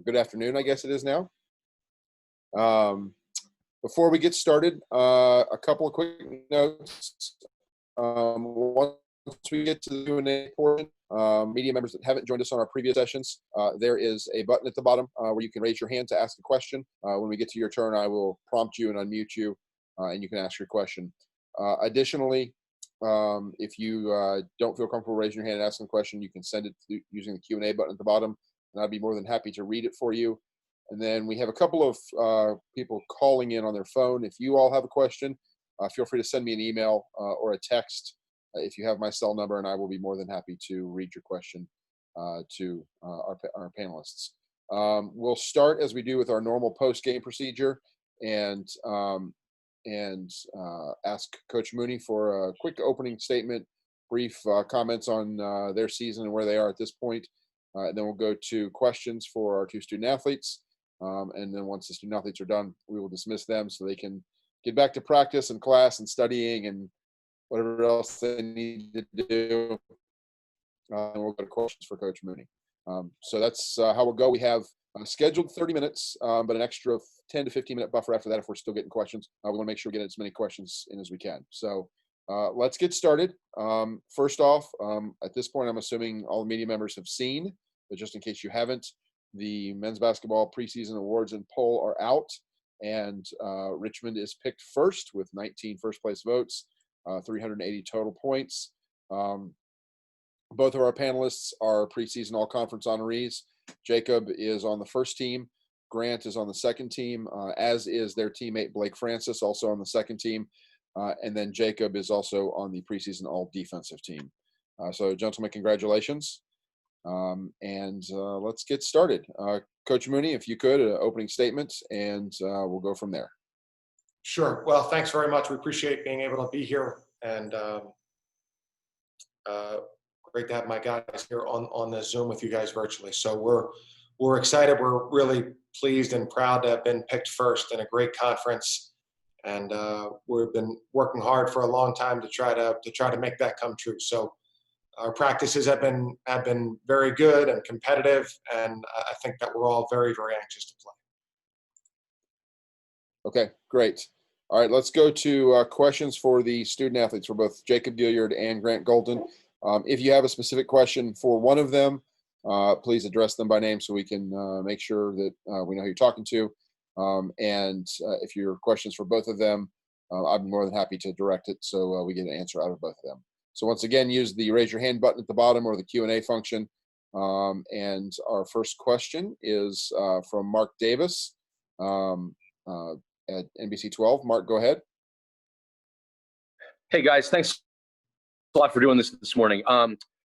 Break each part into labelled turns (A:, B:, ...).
A: Good afternoon, I guess it is now. Um, Before we get started, a couple of quick notes. Once we get to the Q&A portion, media members that haven't joined us on our previous sessions, there is a button at the bottom where you can raise your hand to ask a question. When we get to your turn, I will prompt you and unmute you, and you can ask your question. Additionally, if you don't feel comfortable raising your hand and asking a question, you can send it using the Q&A button at the bottom, and I'd be more than happy to read it for you. And then we have a couple of people calling in on their phone. If you all have a question, feel free to send me an email or a text if you have my cell number, and I will be more than happy to read your question to our panelists. We'll start as we do with our normal post-game procedure and ask Coach Mooney for a quick opening statement, brief comments on their season and where they are at this point. And then we'll go to questions for our two student athletes. And then once the student athletes are done, we will dismiss them so they can get back to practice and class and studying and whatever else they need to do. And we'll go to questions for Coach Mooney. So that's how we'll go. We have scheduled 30 minutes, but an extra 10 to 15 minute buffer after that if we're still getting questions. We want to make sure we get as many questions in as we can. So let's get started. First off, at this point, I'm assuming all the media members have seen, but just in case you haven't, the men's basketball preseason awards and poll are out, and Richmond is picked first with 19 first-place votes, 380 total points. Both of our panelists are preseason all-conference honorees. Jacob is on the first team. Grant is on the second team, as is their teammate Blake Francis, also on the second team. And then Jacob is also on the preseason all-defensive team. So, gentlemen, congratulations. And let's get started. Coach Mooney, if you could, opening statement, and we'll go from there.
B: Sure. Well, thanks very much. We appreciate being able to be here, and great to have my guys here on the Zoom with you guys virtually. So we're excited. We're really pleased and proud to have been picked first in a great conference, and we've been working hard for a long time to try to make that come true. So our practices have been very good and competitive, and I think that we're all very, very anxious to play.
A: Okay, great. All right, let's go to questions for the student athletes for both Jacob Gilliard and Grant Golden. If you have a specific question for one of them, please address them by name so we can make sure that we know who you're talking to. And if your questions for both of them, I'd be more than happy to direct it so we get an answer out of both of them. So once again, use the raise your hand button at the bottom or the Q&A function. And our first question is from Mark Davis at NBC 12. Mark, go ahead.
C: Hey, guys. Thanks a lot for doing this morning.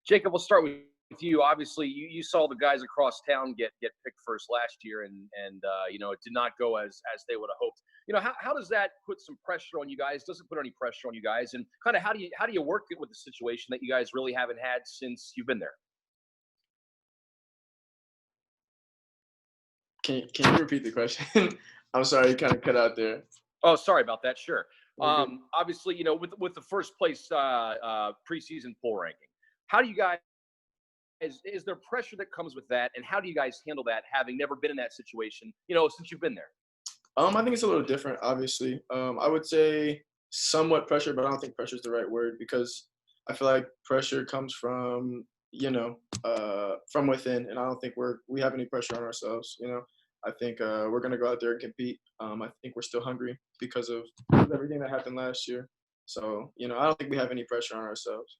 C: Jacob, we'll start with you. Obviously, you saw the guys across town get picked first last year, and you know, it did not go as they would have hoped. You know, how does that put some pressure on you guys? Does it put any pressure on you guys? And kind of how do you work it with the situation that you guys really haven't had since you've been there?
D: Can you repeat the question? I'm sorry, you kind of cut out there.
C: Oh, sorry about that. Sure. Obviously, you know, with the first place preseason poll ranking, how do you guys? Is there pressure that comes with that, and how do you guys handle that, having never been in that situation, you know, since you've been there?
D: I think it's a little different, obviously. I would say somewhat pressure, but I don't think pressure is the right word, because I feel like pressure comes from, you know, from within, and I don't think we have any pressure on ourselves, you know. I think we're going to go out there and compete. I think we're still hungry because of everything that happened last year. So, you know, I don't think we have any pressure on ourselves.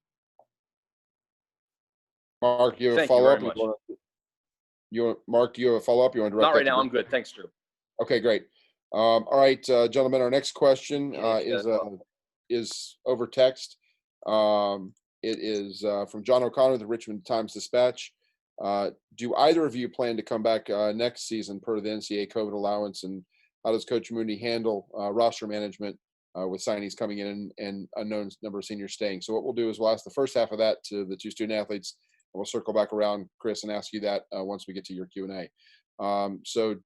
A: Mark, you have a follow-up? Mark, do you have a follow-up? You want to direct?
C: Not right now. I'm good. Thanks, Drew.
A: Okay, great. All right, gentlemen, our next question is over text. It is from John O'Connor of the Richmond Times-Dispatch. Do either of you plan to come back next season per the NCAA COVID allowance, and how does Coach Mooney handle roster management with signees coming in and unknown number of seniors staying? So what we'll do is we'll ask the first half of that to the two student athletes, and we'll circle back around, Chris, and ask you that once we get to your Q&A. So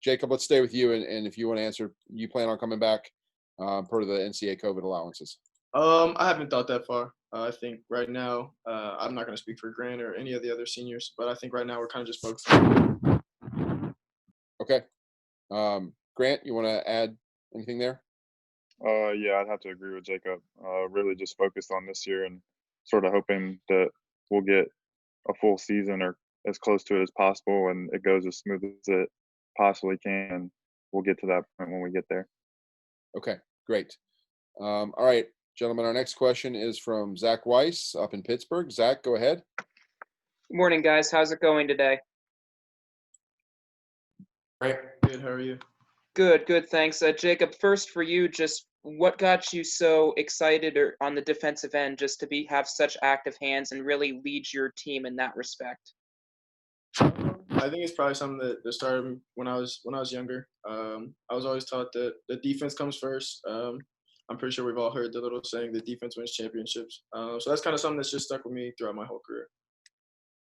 A: Jacob, let's stay with you, and if you want to answer, you plan on coming back per the NCAA COVID allowances?
D: I haven't thought that far. I think right now, I'm not going to speak for Grant or any of the other seniors, but I think right now we're kind of just focused on
A: Okay. Grant, you want to add anything there?
E: Yeah, I'd have to agree with Jacob. Really just focused on this year and sort of hoping that we'll get a full season or as close to it as possible, and it goes as smooth as it possibly can. And we'll get to that point when we get there.
A: Okay, great. All right, gentlemen, our next question is from Zach Weiss up in Pittsburgh. Zach, go ahead.
F: Good morning, guys. How's it going today?
B: Great.
D: Good. How are you?
F: Good, good. Thanks. Jacob, first for you, just what got you so excited or on the defensive end just to have such active hands and really lead your team in that respect?
D: I think it's probably something that started when I was younger. I was always taught that the defense comes first. I'm pretty sure we've all heard the little saying, "The defense wins championships." So that's kind of something that's just stuck with me throughout my whole career.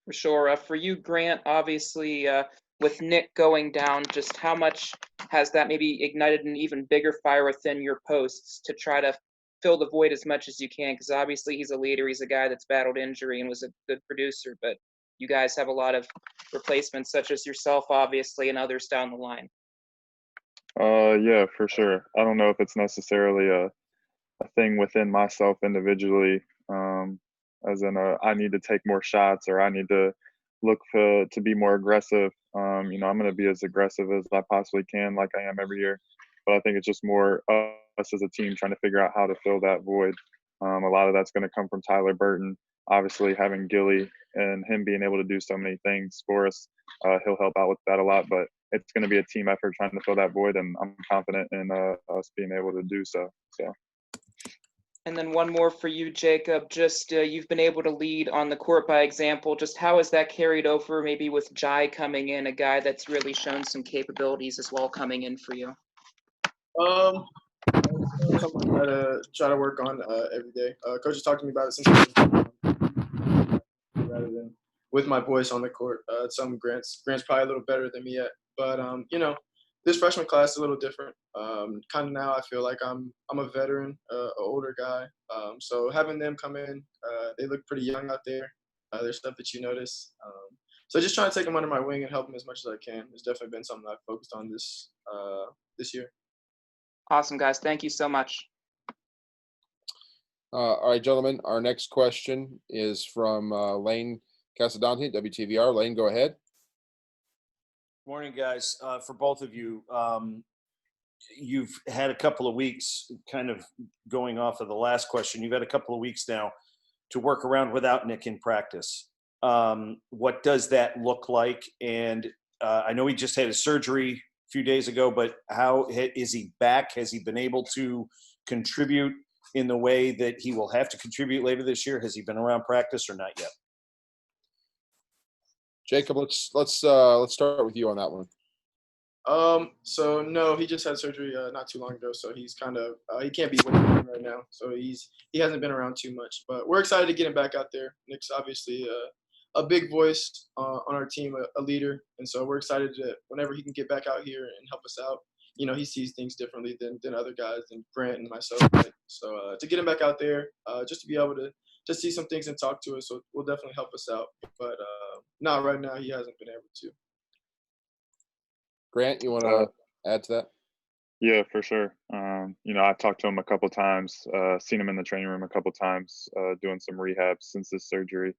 F: For sure. For you, Grant, obviously, with Nick going down, just how much has that maybe ignited an even bigger fire within your posts to try to fill the void as much as you can? Because obviously he's a leader. He's a guy that's battled injury and was a good producer. But you guys have a lot of replacements, such as yourself, obviously, and others down the line.
E: Yeah, for sure. I don't know if it's necessarily a thing within myself individually, as in I need to take more shots or I need to look to be more aggressive. I'm going to be as aggressive as I possibly can, like I am every year. But I think it's just more us as a team trying to figure out how to fill that void. A lot of that's going to come from Tyler Burton. Obviously, having Gilly and him being able to do so many things for us, he'll help out with that a lot. But it's going to be a team effort trying to fill that void, and I'm confident in us being able to do so.
F: And then one more for you, Jacob. Just you've been able to lead on the court by example. Just how has that carried over maybe with Jai coming in, a guy that's really shown some capabilities as well coming in for you?
D: Something I try to work on every day. Coach has talked to me about it since rather than with my voice on the court. Some Grant's probably a little better than me yet, but this freshman class is a little different. Kind of now I feel like I'm a veteran, an older guy. So having them come in, they look pretty young out there. There's stuff that you notice. So just trying to take them under my wing and help them as much as I can has definitely been something I've focused on this year.
F: Awesome, guys. Thank you so much.
A: All right, gentlemen, our next question is from Lane Casadante, WTVR. Lane, go ahead.
G: Morning, guys. For both of you, you've had a couple of weeks, kind of going off of the last question, you've had a couple of weeks now to work around without Nick in practice. What does that look like? And I know he just had a surgery a few days ago, but how is he back? Has he been able to contribute in the way that he will have to contribute later this year? Has he been around practice or not yet?
A: Jacob, let's start with you on that one.
D: So no, he just had surgery not too long ago, so he's kind of he can't be with him right now, so he hasn't been around too much. But we're excited to get him back out there. Nick's obviously a big voice on our team, a leader, and so we're excited that whenever he can get back out here and help us out, he sees things differently than other guys, than Grant and myself. Right? So to get him back out there, just to be able to just see some things and talk to us, so will definitely help us out. But not right now, he hasn't been able to.
A: Grant, you want to add to that?
E: Yeah, for sure. I've talked to him a couple times, seen him in the training room a couple times, doing some rehab since this surgery.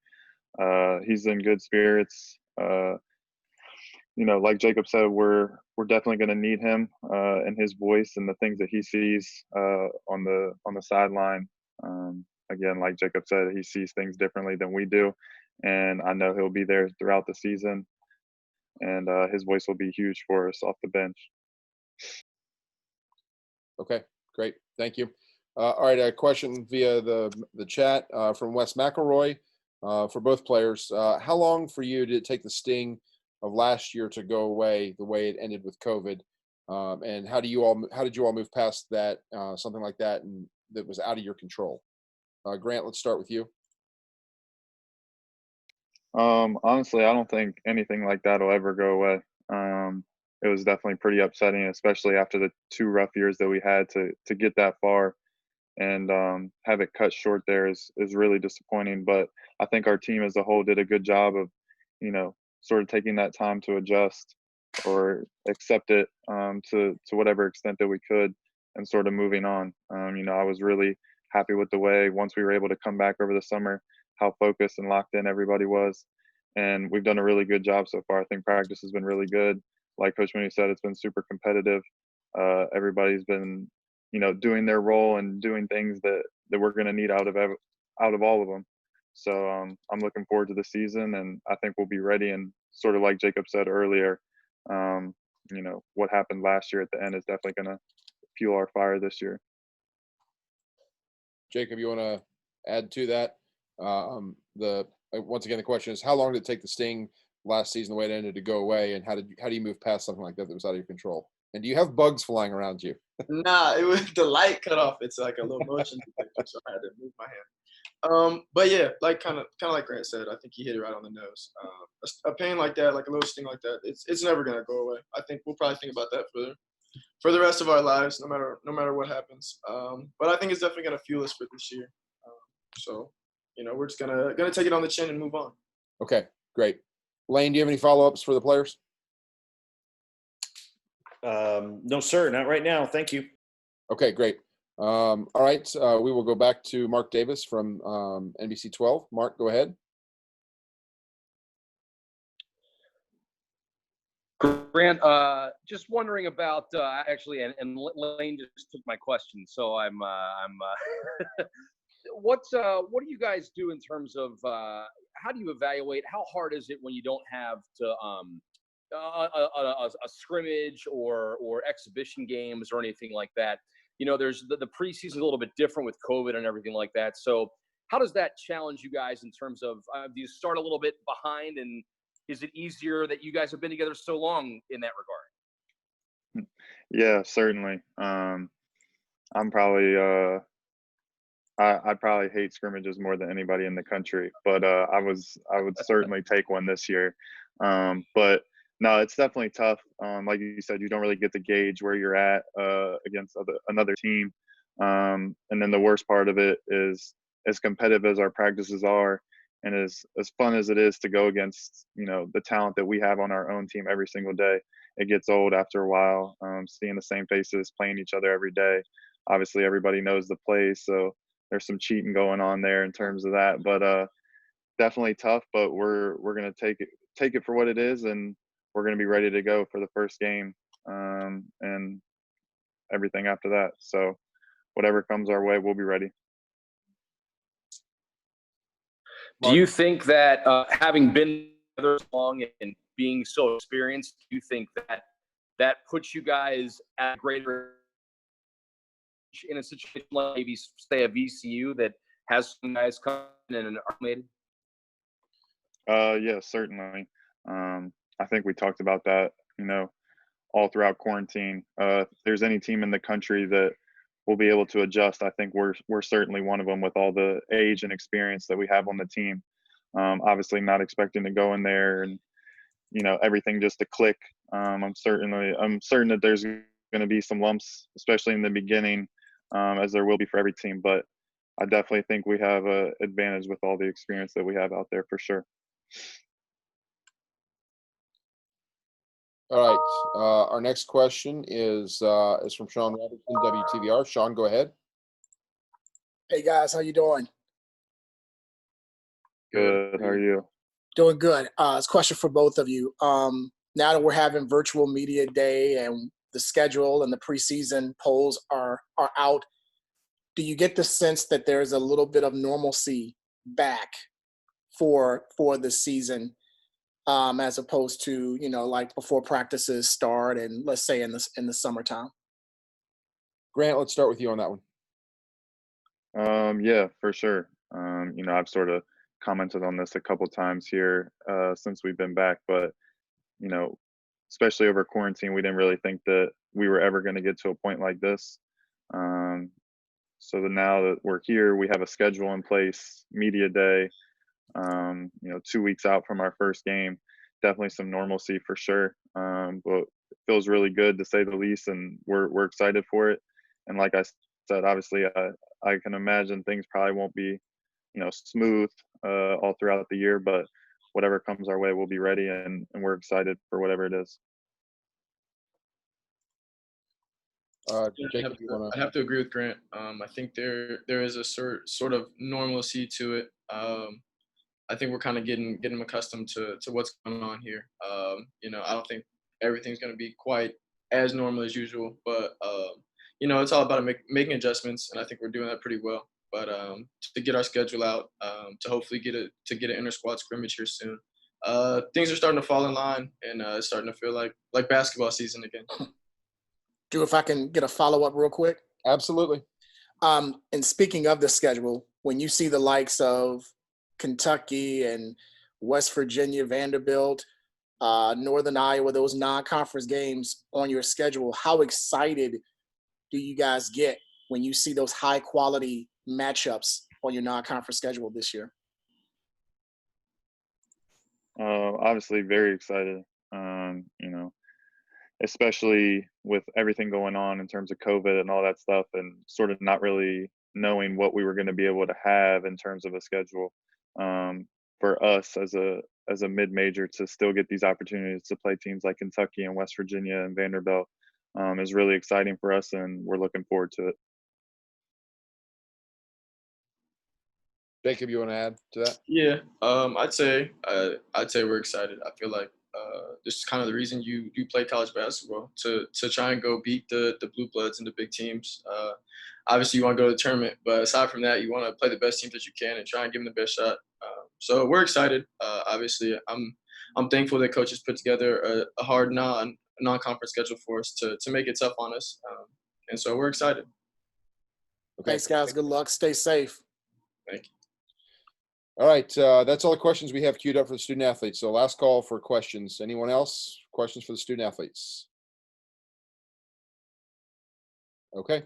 E: He's in good spirits. Like Jacob said, we're definitely going to need him and his voice and the things that he sees on the sideline. Again, like Jacob said, he sees things differently than we do, and I know he'll be there throughout the season. And his voice will be huge for us off the bench.
A: Okay, great. Thank you. All right, a question via the chat from Wes McElroy for both players. How long for you did it take the sting of last year to go away the way it ended with COVID? And how did you all move past that, something like that, and that was out of your control? Grant, let's start with you.
E: Honestly, I don't think anything like that will ever go away. It was definitely pretty upsetting, especially after the 2 rough years that we had to get that far and have it cut short there is really disappointing. But I think our team as a whole did a good job of, sort of taking that time to adjust or accept it to whatever extent that we could, and sort of moving on. I was really happy with the way, once we were able to come back over the summer, how focused and locked in everybody was. And we've done a really good job so far. I think practice has been really good. Like Coach Mooney said, it's been super competitive. Everybody's been, doing their role and doing things that we're going to need out of all of them. So I'm looking forward to the season, and I think we'll be ready. And sort of like Jacob said earlier, what happened last year at the end is definitely going to fuel our fire this year.
A: Jacob, you want to add to that? Once again, the question is, how long did it take the sting last season, the way it ended, to go away, and how do you move past something like that was out of your control? And do you have bugs flying around you?
D: Nah, it was the light cut off. It's like a little motion detector, so I had to move my hand. But yeah, like kind of like Grant said, I think he hit it right on the nose. A pain like that, like a little sting like that, it's never gonna go away. I think we'll probably think about that for the rest of our lives, no matter what happens. But I think it's definitely gonna fuel us for this year. So we're just gonna take it on the chin and move on.
A: Okay, great. Lane, do you have any follow-ups for the players?
G: No, sir, not right now. Thank you.
A: Okay, great. All right, we will go back to Mark Davis from NBC 12. Mark, go ahead.
C: Grant, just wondering about actually, and Lane just took my question, so I'm what do you guys do in terms of how do you evaluate? How hard is it when you don't have to a scrimmage or exhibition games or anything like that? There's the preseason is a little bit different with COVID and everything like that. So how does that challenge you guys in terms of do you start a little bit behind, and is it easier that you guys have been together so long in that regard?
E: Yeah, certainly. I'm probably I probably hate scrimmages more than anybody in the country, but I would certainly take one this year. But no, it's definitely tough. Like you said, you don't really get to gauge where you're at against another team. And then the worst part of it is, as competitive as our practices are, and as fun as it is to go against, the talent that we have on our own team every single day, it gets old after a while. Seeing the same faces, playing each other every day. Obviously, everybody knows the plays, so there's some cheating going on there in terms of that. But definitely tough. But we're gonna take it for what it is, and we're gonna be ready to go for the first game and everything after that. So whatever comes our way, we'll be ready.
C: Do you think that having been together so long and being so experienced, do you think that puts you guys at greater in a situation like maybe say a VCU that has some guys come in and are made?
E: Yeah, certainly. I think we talked about that, all throughout quarantine. If there's any team in the country that will be able to adjust, I think we're certainly one of them, with all the age and experience that we have on the team. Obviously not expecting to go in there and, everything just to click. I'm certain that there's going to be some lumps, especially in the beginning, as there will be for every team. But I definitely think we have an advantage with all the experience that we have out there, for sure.
A: All right. Our next question is from Sean Robertson, WTVR. Sean, go ahead.
H: Hey guys, how you doing?
E: Good. How are you?
H: Doing good. It's a question for both of you. Now that we're having virtual media day and the schedule and the preseason polls are out, do you get the sense that there's a little bit of normalcy back for the season, as opposed to like before practices start and let's say in the summertime?
A: Grant, let's start with you on that one.
E: Yeah, for sure. I've sort of commented on this a couple times here since we've been back, but especially over quarantine, we didn't really think that we were ever going to get to a point like this. So now that we're here, we have a schedule in place, media day, 2 weeks out from our first game. Definitely some normalcy for sure. But it feels really good, to say the least, and we're excited for it. And like I said, obviously I can imagine things probably won't be smooth all throughout the year, but whatever comes our way, we'll be ready, and we're excited for whatever it is.
A: Jacob, you want
D: I have to agree with Grant. I think there is a sort of normalcy to it. I think we're kind of getting accustomed to what's going on here. I don't think everything's going to be quite as normal as usual, but it's all about making adjustments, and I think we're doing that pretty well. But to get our schedule out, to hopefully get an inter squad scrimmage here soon, things are starting to fall in line, and it's starting to feel like basketball season again.
H: Drew, if I can get a follow-up real quick.
A: Absolutely.
H: And speaking of the schedule, when you see the likes of Kentucky and West Virginia, Vanderbilt, Northern Iowa, those non-conference games on your schedule, how excited do you guys get when you see those high-quality matchups on your non-conference schedule this year?
E: Obviously, very excited. Especially with everything going on in terms of COVID and all that stuff, and sort of not really knowing what we were going to be able to have in terms of a schedule. For us as a mid-major to still get these opportunities to play teams like Kentucky and West Virginia and Vanderbilt is really exciting for us, and we're looking forward to it.
A: Jacob, you want to add to that?
D: Yeah, I'd say we're excited. I feel like this is kind of the reason you play college basketball, to try and go beat the blue bloods and the big teams. Obviously, you want to go to the tournament, but aside from that, you want to play the best teams that you can and try and give them the best shot. So we're excited. Obviously, I'm thankful that coaches put together a hard non-conference schedule for us to make it tough on us, and so we're excited.
A: Okay.
H: Thanks, guys. Good luck. Stay safe.
D: Thank you.
A: All right. That's all the questions we have queued up for the student athletes. So last call for questions. Anyone else? Questions for the student athletes? Okay.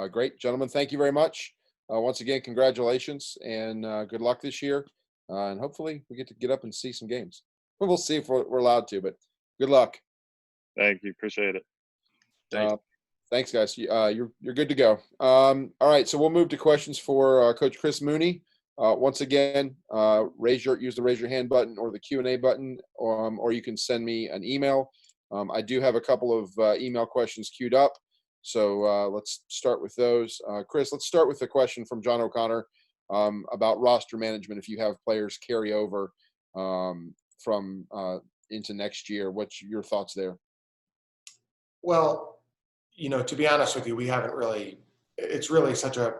A: Great. Gentlemen, thank you very much. Once again, congratulations and good luck this year. And hopefully we get up and see some games. We'll see if we're allowed to, but good luck.
E: Thank you. Appreciate it.
A: Thanks, guys. You're good to go. All right. So we'll move to questions for Coach Chris Mooney. Once again, use the raise your hand button or the Q&A button, or you can send me an email. I do have a couple of email questions queued up, so let's start with those. Chris, let's start with the question from John O'Connor about roster management. If you have players carry over from into next year, what's your thoughts there?
B: Well, to be honest with you, we haven't really. It's really such a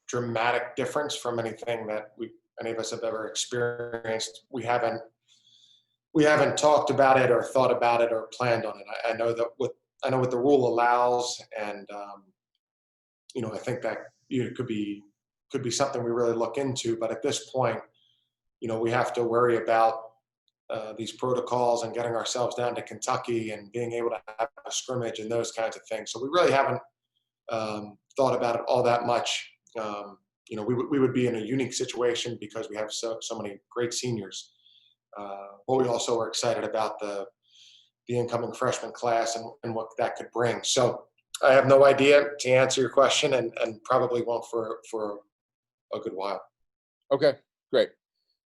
B: dramatic difference from anything that any of us have ever experienced. We haven't talked about it or thought about it or planned on it. I know what the rule allows, and I think that could be something we really look into. But at this point, we have to worry about these protocols and getting ourselves down to Kentucky and being able to have a scrimmage and those kinds of things. So we really haven't thought about it all that much. We would be in a unique situation because we have so many great seniors. But we also are excited about the incoming freshman class and what that could bring. So I have no idea to answer your question, and probably won't for a good while.
A: Okay, great.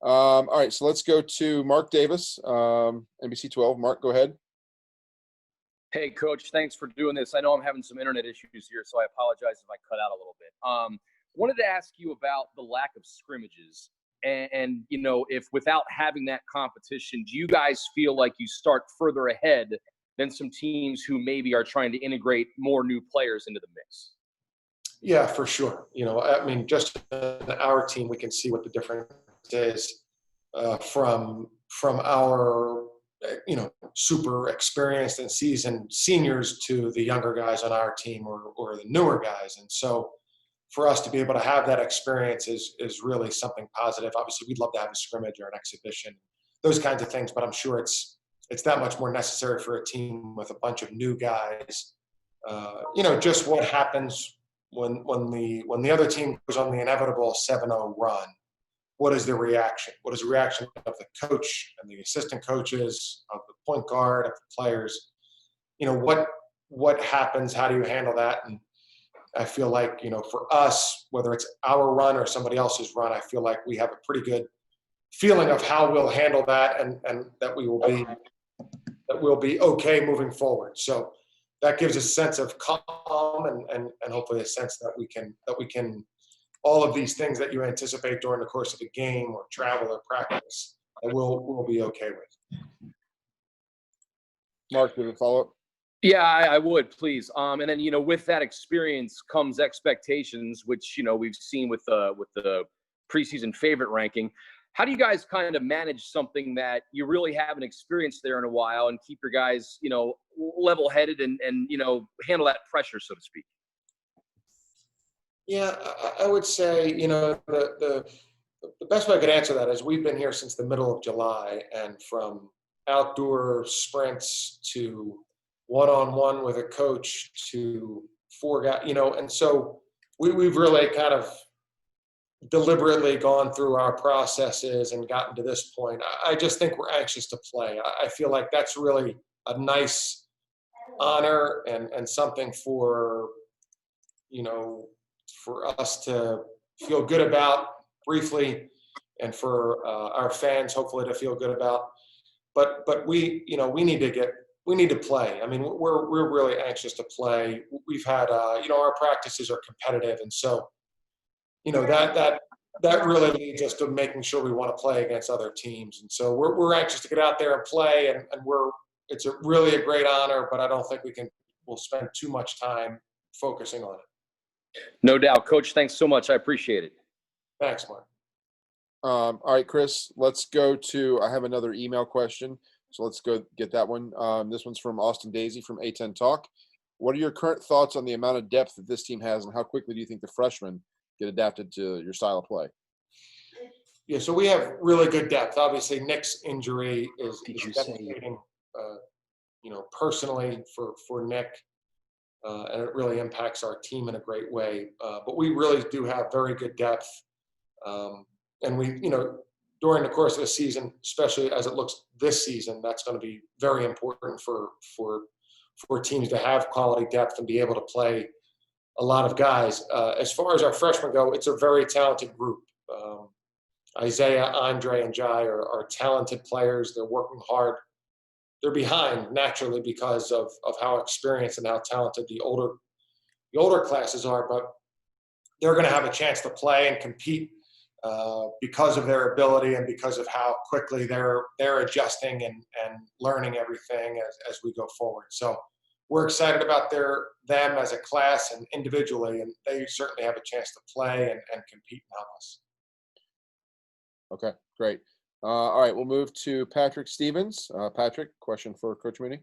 A: All right, so let's go to Mark Davis, NBC 12. Mark, go ahead.
C: Hey, Coach, thanks for doing this. I know I'm having some internet issues here, so I apologize if I cut out a little bit. Wanted to ask you about the lack of scrimmages. And if without having that competition, do you guys feel like you start further ahead than some teams who maybe are trying to integrate more new players into the mix?
B: Yeah, for sure. Just in our team, we can see what the difference is from our super experienced and seasoned seniors to the younger guys on our team or the newer guys. And so for us to be able to have that experience is really something positive. Obviously, we'd love to have a scrimmage or an exhibition, those kinds of things, but I'm sure it's that much more necessary for a team with a bunch of new guys. Just what happens when the other team goes on the inevitable 7-0 run. What is the reaction? What is the reaction of the coach and the assistant coaches, of the point guard, of the players? What happens? How do you handle that? And I feel like, for us, whether it's our run or somebody else's run, I feel like we have a pretty good feeling of how we'll handle that and that we'll be okay moving forward. So that gives a sense of calm and hopefully a sense that we can all of these things that you anticipate during the course of a game or travel or practice, that we'll be okay with.
A: Mark, do you have a follow-up?
C: Yeah, I would, please. And then, with that experience comes expectations, which, we've seen with the preseason favorite ranking. How do you guys kind of manage something that you really haven't experienced there in a while and keep your guys, level-headed and handle that pressure, so to speak?
B: Yeah, I would say, the best way I could answer that is we've been here since the middle of July, and from outdoor sprints to one-on-one with a coach to 4 guys, and so we've really kind of deliberately gone through our processes and gotten to this point. I just think we're anxious to play. I feel like that's really a nice honor and something for us to feel good about briefly, and for our fans hopefully to feel good about. But we need to play. I mean, we're really anxious to play. We've had our practices are competitive, and so that really leads us to making sure we want to play against other teams. And so we're anxious to get out there and play, and it's really a great honor, but I don't think we'll spend too much time focusing on it.
C: No doubt. Coach, thanks so much. I appreciate it.
B: Thanks, Mark.
A: All right, Chris, let's go to, I have another email question, so let's go get that one. This one's from Austin Daisy from A-10 Talk. What are your current thoughts on the amount of depth that this team has, and how quickly do you think the freshmen get adapted to your style of play?
B: Yeah, so we have really good depth. Obviously, Nick's injury is devastating, personally for Nick, and it really impacts our team in a great way. But we really do have very good depth. And we, during the course of the season, especially as it looks this season, that's going to be very important for teams to have quality depth and be able to play a lot of guys. As far as our freshmen go, it's a very talented group. Isaiah, Andre, and Jai are talented players. They're working hard. They're behind naturally because of how experienced and how talented the older classes are, but they're going to have a chance to play and compete because of their ability and because of how quickly they're adjusting and learning everything as we go forward. So we're excited about them as a class and individually, and they certainly have a chance to play and compete and help us.
A: Okay, great. All right, we'll move to Patrick Stevens. Patrick, question for Coach Mooney.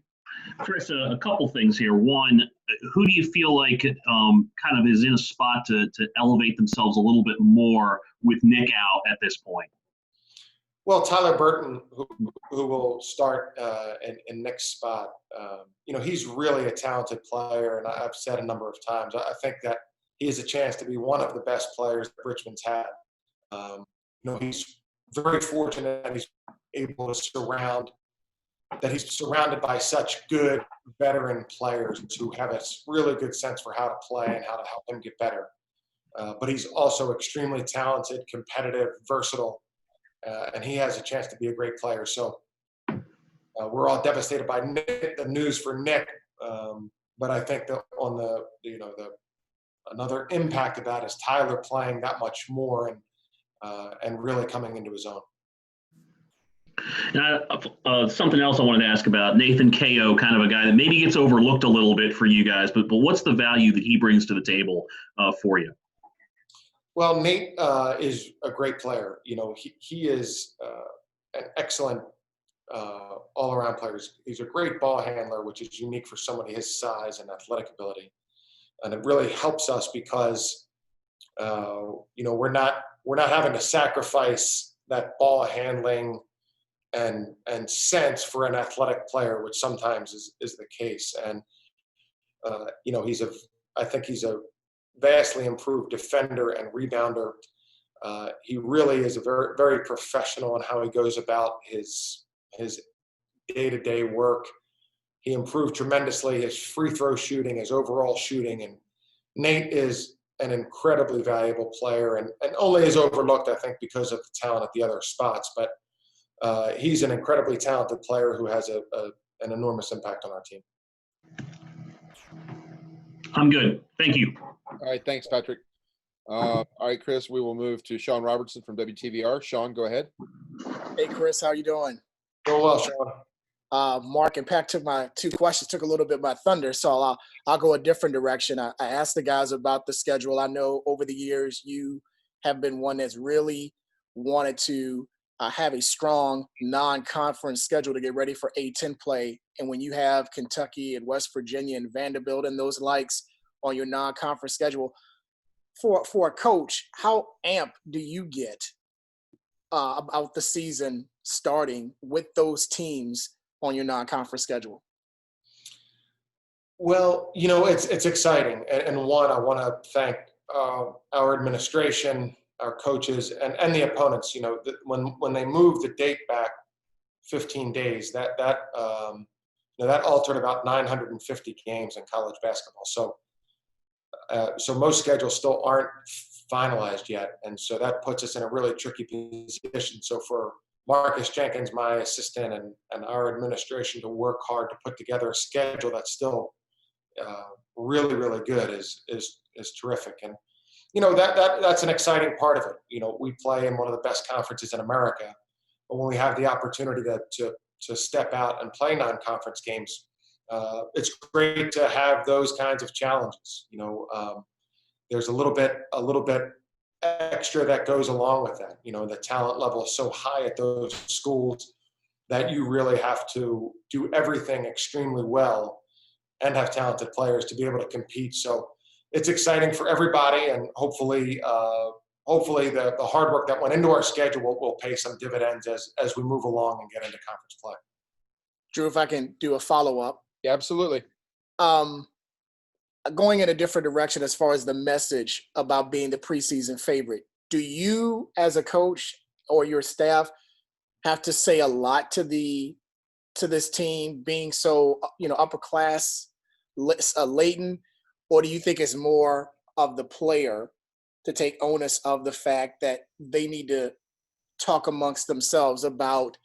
I: Chris, a couple things here. One, who do you feel like kind of is in a spot to elevate themselves a little bit more with Nick out at this point?
B: Well, Tyler Burton, who will start in Nick's spot, he's really a talented player, and I've said a number of times, I think that he has a chance to be one of the best players that Richmond's had. He's very fortunate that he's able to he's surrounded by such good veteran players who have a really good sense for how to play and how to help him get better. But he's also extremely talented, competitive, versatile, and he has a chance to be a great player. So we're all devastated by the news for Nick, but I think that on another impact of that is Tyler playing that much more and really coming into his own.
I: And something else I wanted to ask about, Nathan Ko, kind of a guy that maybe gets overlooked a little bit for you guys, but what's the value that he brings to the table for you?
B: Well, Nate is a great player. He is an excellent all-around player. He's a great ball handler, which is unique for somebody his size and athletic ability. And it really helps us because, we're not having to sacrifice that ball handling and sense for an athletic player, which sometimes is the case. And I think he's a vastly improved defender and rebounder. He really is a very, very professional in how he goes about his day-to-day work. He improved tremendously his free throw shooting, his overall shooting, and Nate is an incredibly valuable player and only is overlooked, I think, because of the talent at the other spots. But he's an incredibly talented player who has an enormous impact on our team.
I: I'm good. Thank you.
A: All right, thanks, Patrick. All right, Chris, we will move to Sean Robertson from WTVR. Sean, go ahead.
H: Hey, Chris, how you doing?
B: Doing well, Sean.
H: Mark and Pat took my two questions, took a little bit of my thunder, so I'll go a different direction. I asked the guys about the schedule. I know over the years you have been one that's really wanted to have a strong non-conference schedule to get ready for A-10 play. And when you have Kentucky and West Virginia and Vanderbilt and those likes on your non-conference schedule, for a coach, how amped do you get about the season starting with those teams on your non-conference schedule?
B: Well, you know, it's exciting. And one, I want to thank our administration, our coaches, and the opponents. You know, when they moved the date back 15 days, that altered about 950 games in college basketball. So most schedules still aren't finalized yet, and so that puts us in a really tricky position. So for Marcus Jenkins, my assistant, and our administration to work hard to put together a schedule that's still really, really good is terrific. And you know, that's an exciting part of it. You know, we play in one of the best conferences in America, but when we have the opportunity to step out and play non-conference games, it's great to have those kinds of challenges. You know, there's a little bit extra that goes along with that. You know, the talent level is so high at those schools that you really have to do everything extremely well and have talented players to be able to compete. So it's exciting for everybody, and hopefully the hard work that went into our schedule will pay some dividends as we move along and get into conference play.
H: Drew, if I can do a follow-up.
A: Yeah, absolutely.
H: Going in a different direction as far as the message about being the preseason favorite, do you as a coach or your staff have to say a lot to this team being so, you know, upper class laden, or do you think it's more of the player to take onus of the fact that they need to talk amongst themselves about,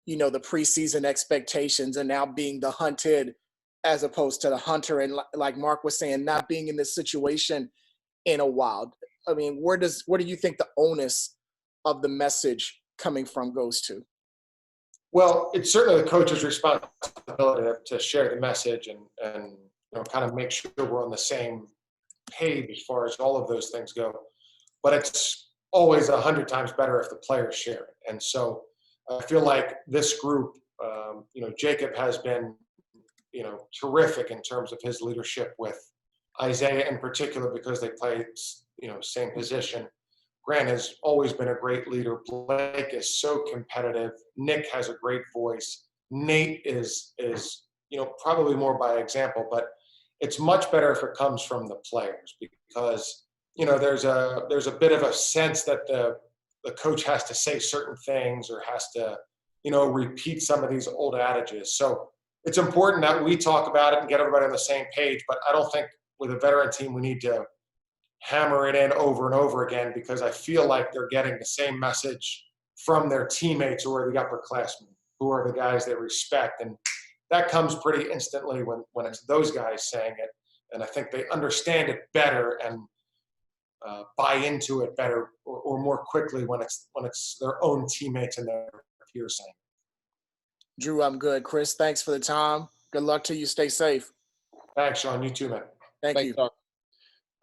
H: you know, the preseason expectations and now being the hunted as opposed to the hunter, and like Mark was saying, not being in this situation in a while? I mean, where do you think the onus of the message coming from goes to?
B: Well, it's certainly the coach's responsibility to share the message and you know, kind of make sure we're on the same page as far as all of those things go. But it's always 100 times better if the players share it. And so I feel like this group, you know, Jacob has been, you know, terrific in terms of his leadership with Isaiah in particular, because they play, you know, same position. Grant has always been a great leader. Blake is so competitive. Nick has a great voice. Nate is, you know, probably more by example, but it's much better if it comes from the players, because, you know, there's a bit of a sense that the coach has to say certain things or has to, you know, repeat some of these old adages. So it's important that we talk about it and get everybody on the same page, but I don't think with a veteran team we need to hammer it in over and over again, because I feel like they're getting the same message from their teammates who are the upperclassmen, who are the guys they respect. And that comes pretty instantly when it's those guys saying it. And I think they understand it better and buy into it better or more quickly when it's their own teammates and their peers saying it.
H: Drew, I'm good. Chris, thanks for the time. Good luck to you. Stay safe.
B: Thanks, Sean. You too, man.
H: Thank you.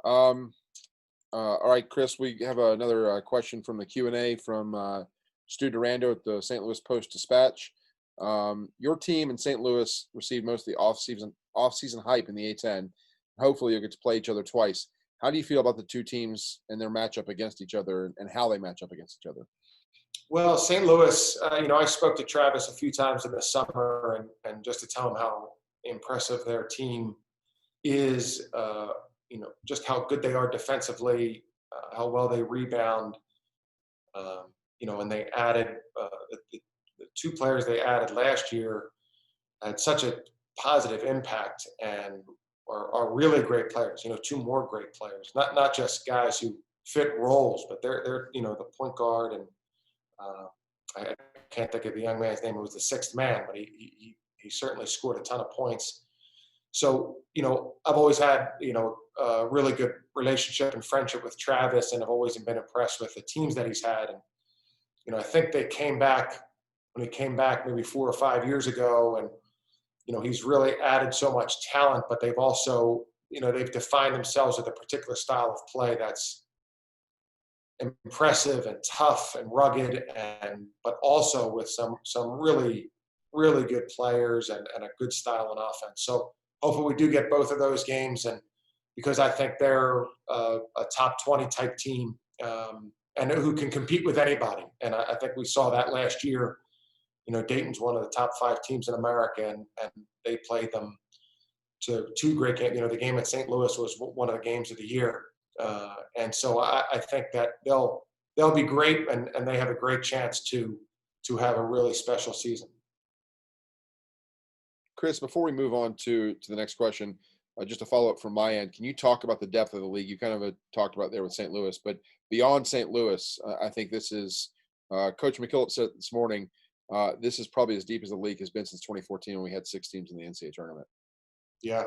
A: All right, Chris, we have another question from the Q&A from Stu Durando at the St. Louis Post-Dispatch. Your team in St. Louis received most of the off-season hype in the A-10. Hopefully you'll get to play each other twice. How do you feel about the two teams and their matchup against each other and how they match up against each other?
B: Well, St. Louis, you know, I spoke to Travis a few times in the summer and just to tell him how impressive their team is, you know, just how good they are defensively, how well they rebound, you know, and they added the two players they added last year had such a positive impact and are really great players. You know, two more great players, not just guys who fit roles, but they're you know, the point guard and I can't think of the young man's name. It was the sixth man, but he certainly scored a ton of points. So, I've always had, a really good relationship and friendship with Travis, and I've always been impressed with the teams that he's had. And, I think they came back when he came back maybe 4 or 5 years ago, and, he's really added so much talent, but they've also, they've defined themselves with a particular style of play that's impressive and tough and rugged, but also with some really, really good players and a good style on offense. So hopefully we do get both of those games, and because I think they're a top 20 type team, and who can compete with anybody. And I think we saw that last year. Dayton's one of the top 5 teams in America, and they played them to 2 great games. The game at St. Louis was one of the games of the year. And so I think that they'll be great, and they have a great chance to have a really special season.
A: Chris, before we move on to the next question, just a follow up from my end, can you talk about the depth of the league? You kind of talked about there with St. Louis, but beyond St. Louis, I think this is, Coach McKillop said this morning, this is probably as deep as the league has been since 2014 when we had 6 teams in the NCAA tournament.
B: Yeah,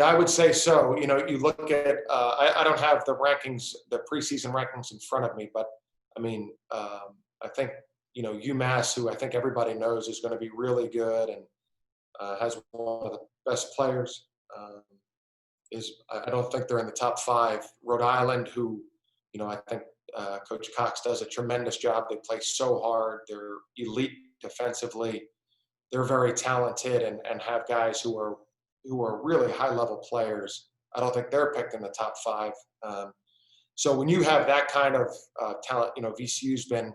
B: I would say so. You look at, I don't have the rankings, the preseason rankings in front of me, but I mean, I think, UMass, who I think everybody knows is going to be really good and has one of the best players, I don't think they're in the top 5. Rhode Island, who, I think Coach Cox does a tremendous job. They play so hard. They're elite defensively. They're very talented and have guys who are really high-level players. I don't think they're picked in the top 5. So when you have that kind of talent, VCU's been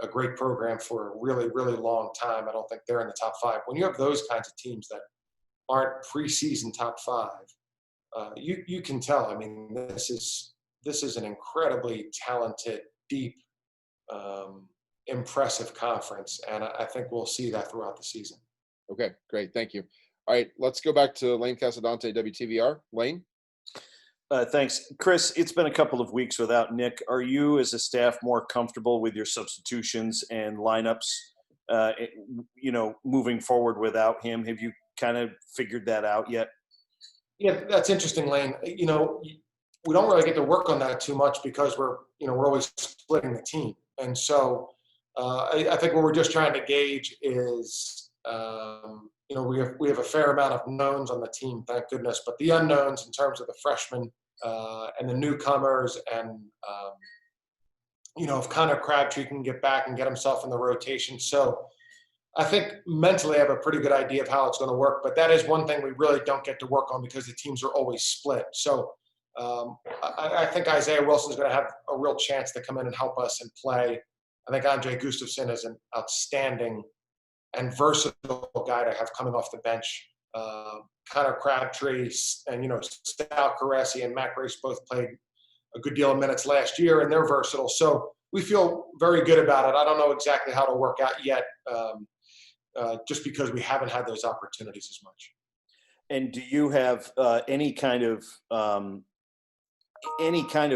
B: a great program for a really, really long time. I don't think they're in the top 5. When you have those kinds of teams that aren't preseason top 5, you can tell. I mean, this is an incredibly talented, deep, impressive conference, and I think we'll see that throughout the season.
A: Okay, great. Thank you. All right, let's go back to Lane Casadante, WTVR. Lane?
G: Thanks. Chris, it's been a couple of weeks without Nick. Are you, as a staff, more comfortable with your substitutions and lineups, moving forward without him? Have you kind of figured that out yet?
B: Yeah, that's interesting, Lane. We don't really get to work on that too much because we're always splitting the team. And so I think what we're just trying to gauge is, we have a fair amount of knowns on the team, thank goodness, but the unknowns in terms of the freshmen and the newcomers, and if Connor Crabtree can get back and get himself in the rotation. So I think mentally I have a pretty good idea of how it's going to work, but that is one thing we really don't get to work on because the teams are always split. So I think Isaiah Wilson's going to have a real chance to come in and help us and play. I think Andre Gustafson is an outstanding and versatile guy to have coming off the bench. Connor Crabtree and, Sal Caresi and Matt Grace both played a good deal of minutes last year, and they're versatile. So we feel very good about it. I don't know exactly how it'll work out yet, just because we haven't had those opportunities as much.
G: And do you have any kind of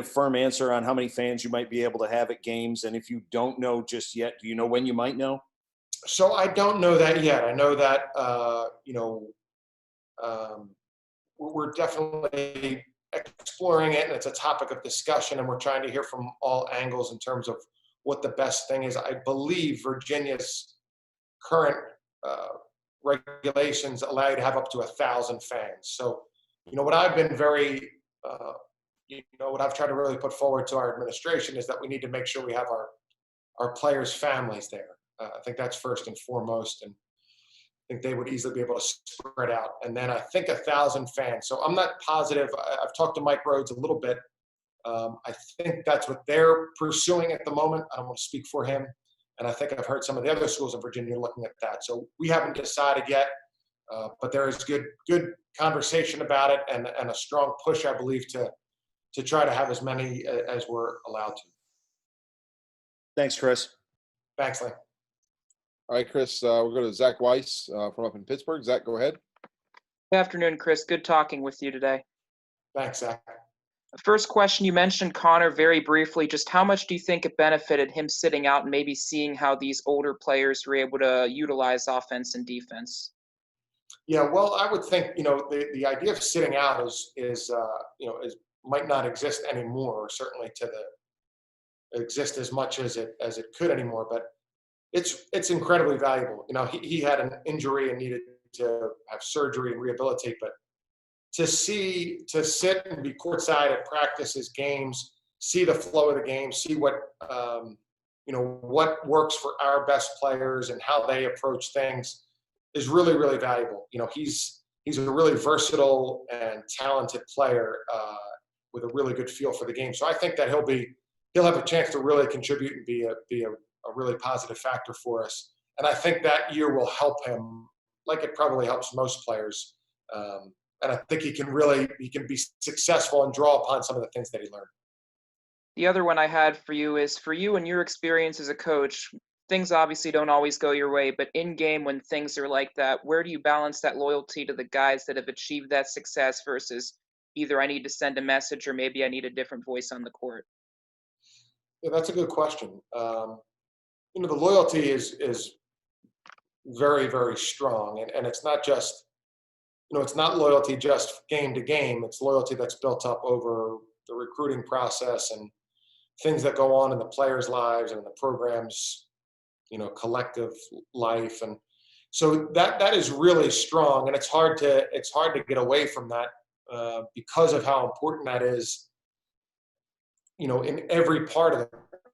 G: firm answer on how many fans you might be able to have at games? And if you don't know just yet, do you know when you might know?
B: So I don't know that yet. I know that, we're definitely exploring it, and it's a topic of discussion, and we're trying to hear from all angles in terms of what the best thing is. I believe Virginia's current regulations allow you to have up to 1,000 fans. So, what I've been what I've tried to really put forward to our administration is that we need to make sure we have our players' families there. I think that's first and foremost, and I think they would easily be able to spread out. And then I think 1,000 fans. So I'm not positive. I've talked to Mike Rhodes a little bit. I think that's what they're pursuing at the moment. I don't want to speak for him. And I think I've heard some of the other schools in Virginia looking at that. So we haven't decided yet, but there is good conversation about it, and a strong push, I believe, to try to have as many as we're allowed to.
G: Thanks, Chris.
B: Thanks, Lane.
A: All right, Chris, we'll go to Zach Weiss from up in Pittsburgh. Zach, go ahead.
F: Good afternoon, Chris. Good talking with you today.
B: Thanks, Zach.
F: First question, you mentioned Connor very briefly. Just how much do you think it benefited him sitting out and maybe seeing how these older players were able to utilize offense and defense?
B: Yeah, well, I would think, the idea of sitting out might not exist anymore, or certainly exist as much as it could anymore. But it's incredibly valuable. He had an injury and needed to have surgery and rehabilitate, but to sit and be courtside at practices, games, see the flow of the game, see what works for our best players and how they approach things is really, really valuable. He's a really versatile and talented player with a really good feel for the game. So I think that he'll have a chance to really contribute and be a really positive factor for us. And I think that year will help him, like it probably helps most players. And I think he can be successful and draw upon some of the things that he learned.
F: The other one I had for you is, for you and your experience as a coach, things obviously don't always go your way, but in game when things are like that, where do you balance that loyalty to the guys that have achieved that success versus either I need to send a message or maybe I need a different voice on the court?
B: Yeah, that's a good question. The loyalty is very, very strong, and it's not just, it's not loyalty just game to game. It's loyalty that's built up over the recruiting process and things that go on in the players' lives and in the program's, collective life. And so that is really strong, and it's hard to get away from that because of how important that is, in every part of the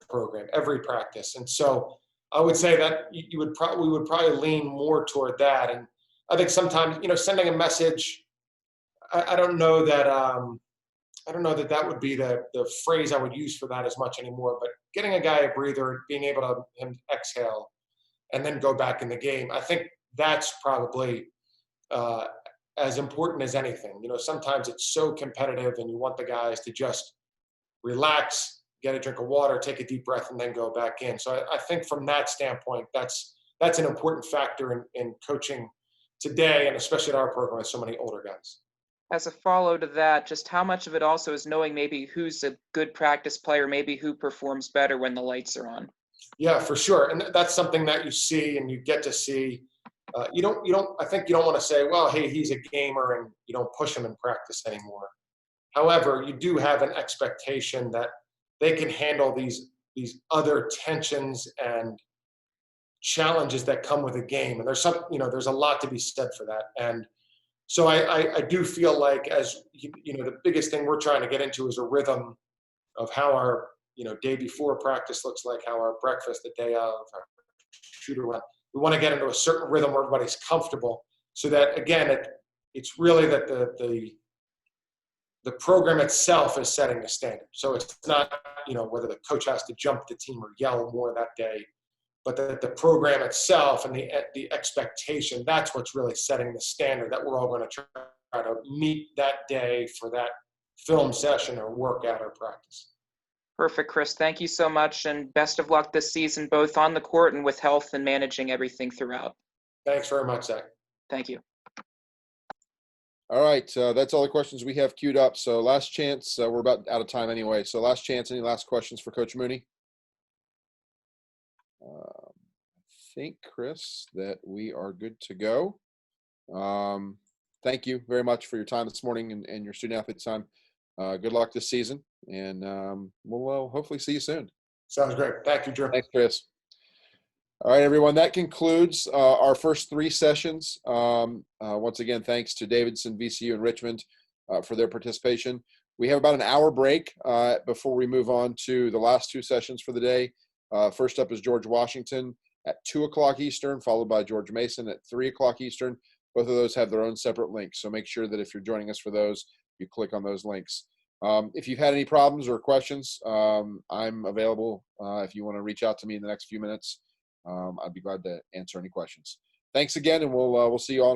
B: program, every practice. And so I would say that we would probably lean more toward that. And I think sometimes, sending a message, I don't know that that would be the phrase I would use for that as much anymore. But getting a guy a breather, being able to him exhale, and then go back in the game, I think that's probably as important as anything. Sometimes it's so competitive, and you want the guys to just relax, get a drink of water, take a deep breath, and then go back in. So I think from that standpoint, that's an important factor in coaching today, and especially at our program with so many older guys.
F: As a follow to that, just how much of it also is knowing maybe who's a good practice player, maybe who performs better when the lights are on?
B: Yeah, for sure. And that's something that you see and you get to see. I think you don't want to say, well, hey, he's a gamer, and you don't push him in practice anymore. However, you do have an expectation that they can handle these other tensions and challenges that come with a game. And there's a lot to be said for that. And so I do feel like, as the biggest thing we're trying to get into is a rhythm of how our day before practice looks like, how our breakfast the day of, our shoot around. We want to get into a certain rhythm where everybody's comfortable, so that again it's really that the program itself is setting the standard. So it's not whether the coach has to jump the team or yell more that day, but the program itself and the expectation, that's what's really setting the standard that we're all going to try to meet that day for that film session or workout or practice.
F: Perfect, Chris. Thank you so much, and best of luck this season, both on the court and with health and managing everything throughout.
B: Thanks very much, Zach.
F: Thank you.
A: All right, that's all the questions we have queued up. So last chance, we're about out of time anyway. So last chance, any last questions for Coach Mooney? I think, Chris, that we are good to go. Thank you very much for your time this morning and your student athlete time. Good luck this season, and we'll hopefully see you soon.
B: Sounds great. Thank you, Drew.
A: Thanks, Chris. All right, everyone, that concludes our first 3 sessions. Once again, thanks to Davidson, VCU, and Richmond for their participation. We have about an hour break before we move on to the last 2 sessions for the day. First up is George Washington at 2 o'clock Eastern, followed by George Mason at 3 o'clock Eastern. Both of those have their own separate links, so make sure that if you're joining us for those, you click on those links. If you've had any problems or questions, I'm available if you want to reach out to me in the next few minutes. I'd be glad to answer any questions. Thanks again, and we'll see you all.